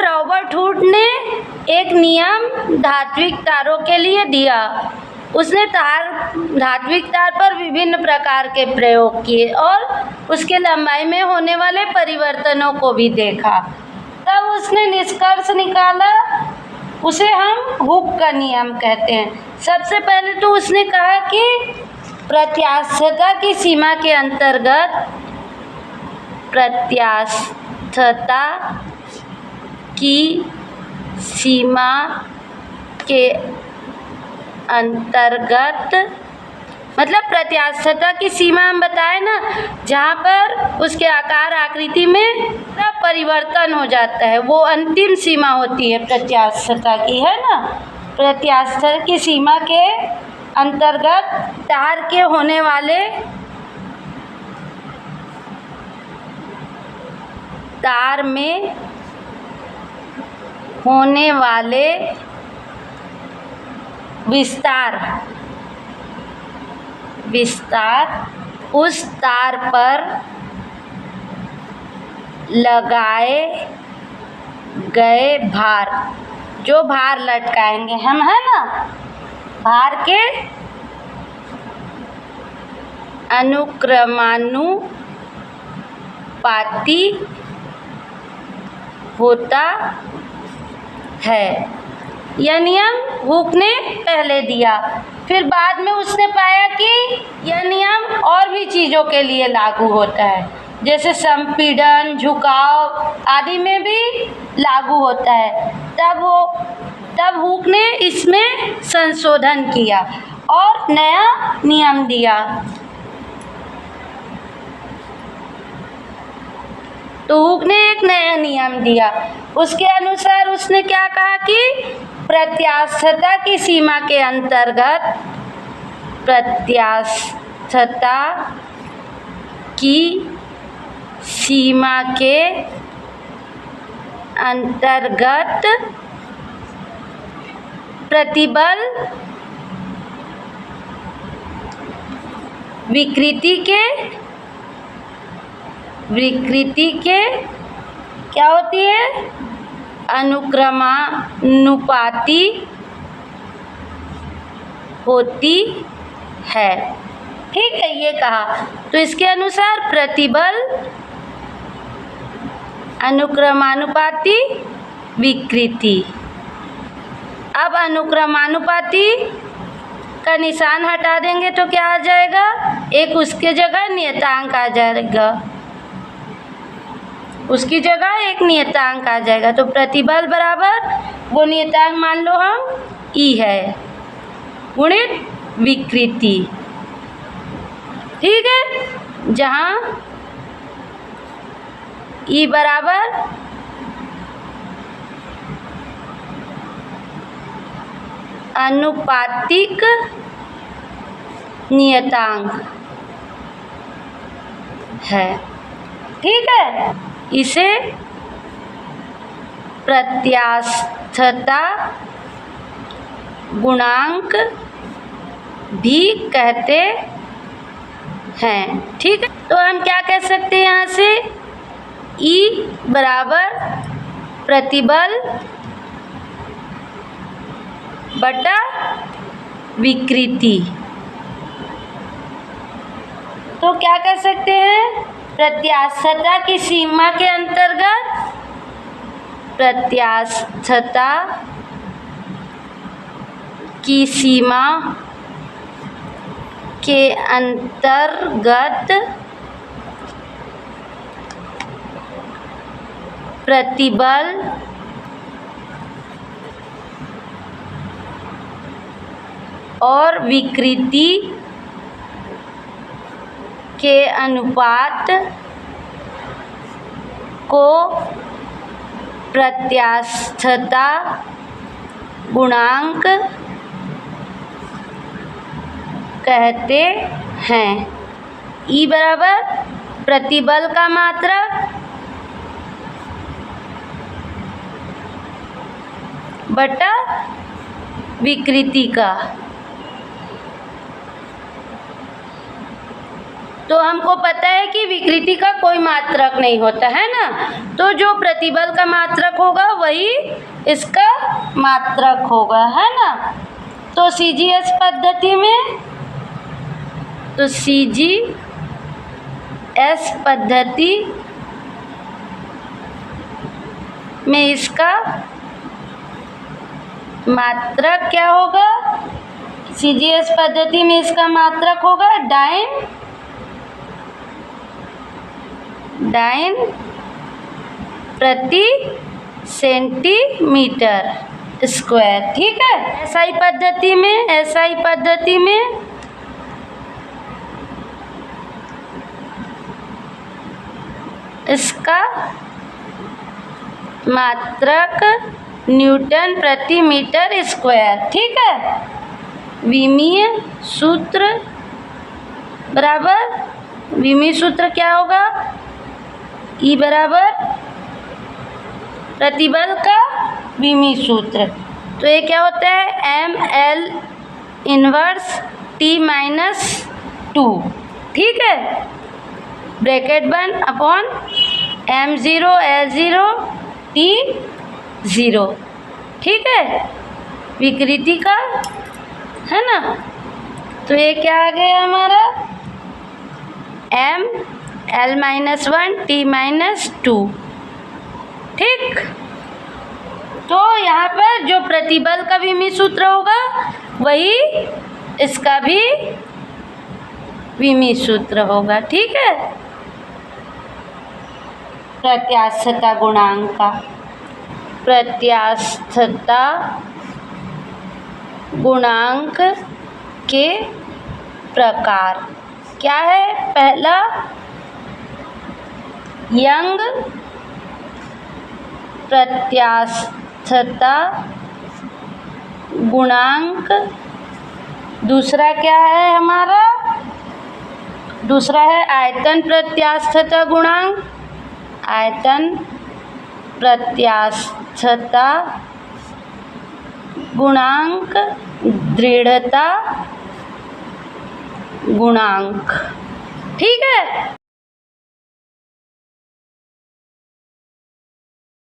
Robert hood ने एक नियम धात्विक तारों के लिए दिया। उसने धात्विक तार पर विभिन्न प्रकार के प्रयोग किए और उसके लंबाई में होने वाले परिवर्तनों को भी देखा। तब उसने निष्कर्ष निकाला, उसे हम हुक का नियम कहते हैं। सबसे पहले तो उसने कहा कि प्रत्यास्थता की सीमा के अंतर्गत प्रत्यास्थता की सीमा के अंतर्गत मतलब प्रत्यास्थता की सीमा हम बताए ना, जहाँ पर उसके आकार आकृति में परिवर्तन हो जाता है, वो अंतिम सीमा होती है प्रत्यास्थता की, है ना। प्रत्यास्थता की सीमा के अंतर्गत तार के होने वाले तार में होने वाले विस्तार उस तार पर लगाए गए भार, जो भार लटकाएंगे हम, है ना, भार के अनुक्रमानुपाती होता है। यह नियम हुक ने पहले दिया। फिर बाद में उसने पाया कि यह नियम और भी चीज़ों के लिए लागू होता है, जैसे संपीड़न, झुकाव आदि में भी लागू होता है। तब हुक ने इसमें संशोधन किया और नया नियम दिया। तो हुक ने एक नया नियम दिया। उसके अनुसार उसने क्या कहा कि प्रत्यास्थता की सीमा के अंतर्गत प्रत्यास्थता की सीमा के अंतर्गत प्रतिबल विकृति के क्या होती है, अनुक्रमानुपाती होती है। ठीक है, ये कहा। तो इसके अनुसार प्रतिबल अनुक्रमानुपाती विकृति। अब अनुक्रमानुपाती का निशान हटा देंगे तो क्या आ जाएगा, एक उसके जगह नियतांक आ जाएगा, उसकी जगह एक नियतांक आ जाएगा। तो प्रतिबल बराबर वो नियतांक मान लो हम ई है गुणित विकृति। ठीक है, जहाँ ई बराबर अनुपातिक नियतांक है। ठीक है, इसे प्रत्यास्थता गुणांक भी कहते हैं। ठीक है, तो हम क्या कह सकते हैं यहाँ से, ई बराबर प्रतिबल बटा विकृति। तो क्या कह सकते हैं, प्रत्यास्थता की सीमा के अंतर्गत प्रत्यास्थता की सीमा के अंतर्गत प्रतिबल और विकृति के अनुपात को प्रत्यास्थता गुणांक कहते हैं। ई बराबर प्रतिबल का मात्रक बटा विकृति का। तो हमको पता है कि विकृति का कोई मात्रक नहीं होता है ना, तो जो प्रतिबल का मात्रक होगा वही इसका मात्रक होगा, है ना। तो CGS पद्धति में, तो CGS पद्धति में इसका मात्रक क्या होगा? CGS पद्धति में इसका मात्रक होगा डाइन प्रति सेंटीमीटर स्क्वायर, ठीक है। SI पद्धति में इसका मात्रक न्यूटन प्रति मीटर स्क्वायर, ठीक है। विमीय सूत्र बराबर, विमीय सूत्र क्या होगा? E बराबर प्रतिबल का विमीय सूत्र। तो ये क्या होता है? ML इनवर्स T-2, ठीक है। Bracket 1 upon M0 L0 T0, ठीक है, विकृति का, है ना। तो ये क्या आ गया हमारा? ML-1 T-2, ठीक। तो यहाँ पर जो प्रतिबल का विमीय सूत्र होगा वही इसका भी विमीय सूत्र होगा, ठीक है। प्रत्यास्थता गुणांक का, प्रत्यास्थता गुणांक के प्रकार क्या है? पहला यंग प्रत्यास्थता गुणांक, दूसरा क्या है हमारा? दूसरा है आयतन प्रत्यास्थता गुणांक, आयतन प्रत्यास्थता गुणांक, दृढ़ता गुणांक, ठीक है।